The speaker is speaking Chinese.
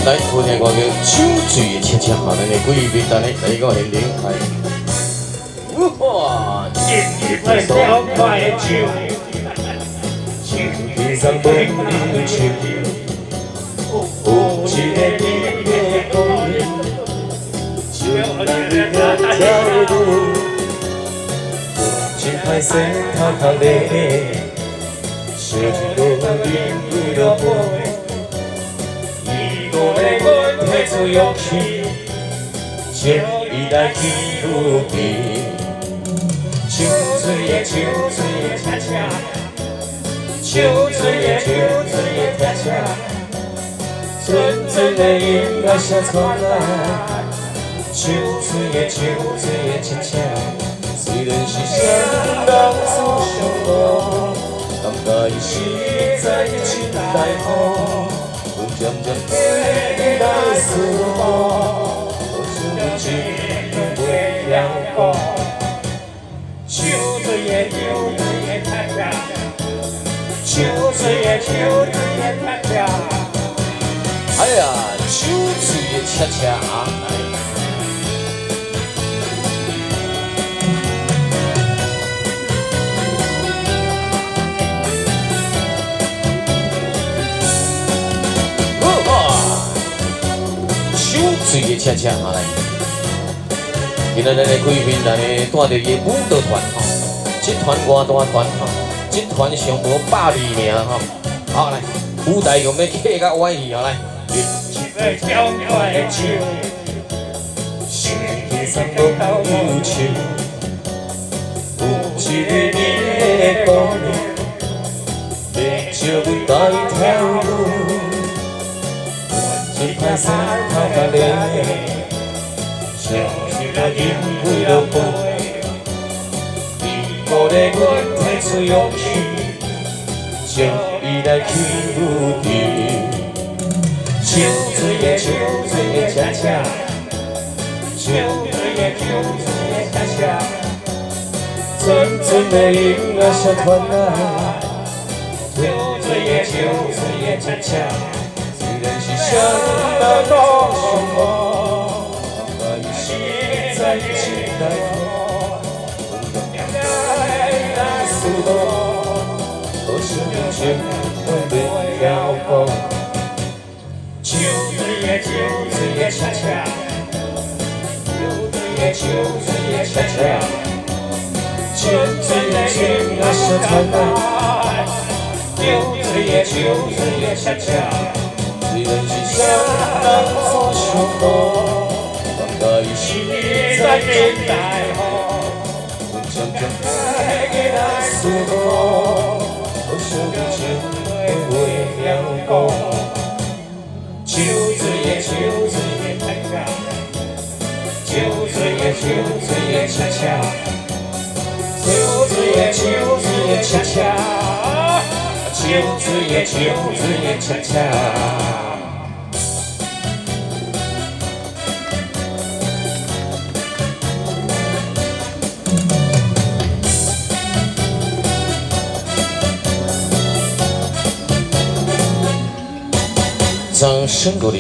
来，今天我叫酒醉的恰恰，咱的贵宾等你来个现场开。哇，一块小块的酒，情意上不离手，有一个你的光，就让你跳跳舞，一块山头头的，小一个你的背。 我提出勇气，将伊来去路边，酒醉的酒醉的恰恰，酒醉的酒醉的恰恰，阵阵的音乐声传来，酒醉的酒醉的恰恰，虽然是相当自相爱，感觉伊是在情来好。 渐渐地来思我，我是情未了过。酒醉的酒醉的恰恰，酒醉的酒醉的恰恰。哎呀，酒醉的恰恰。醉的恰恰来，今仔咱的贵宾咱的带着伊舞蹈团吼，这团歌大团吼，这团上无120名吼，好来，舞台用要客甲歪去啊来，一杯小块的酒，心上无忧愁，有一个你的姑娘，要招阮带跳舞。 一块山头头的，像一个因为了背，伊鼓励阮提出勇气，将伊来去路边。酒醉的酒醉的恰恰，酒醉的酒醉的恰恰，阵阵的音乐声传来，酒醉的酒醉的恰恰。 虽然是相当高尚我，但是在情内我，来思我，多少年前未了过。酒醉的酒醉的恰恰，酒醉的酒醉的恰恰，酒醉的音乐声传来，酒醉的酒醉的恰恰。 虽然是相当所想我，感觉伊是在等待我。阮渐渐地来思我，多少年前未了过。酒醉的酒醉的恰恰，酒醉的酒醉的恰恰，酒醉的酒醉的恰恰，酒醉的酒醉的恰恰。 掌声鼓励。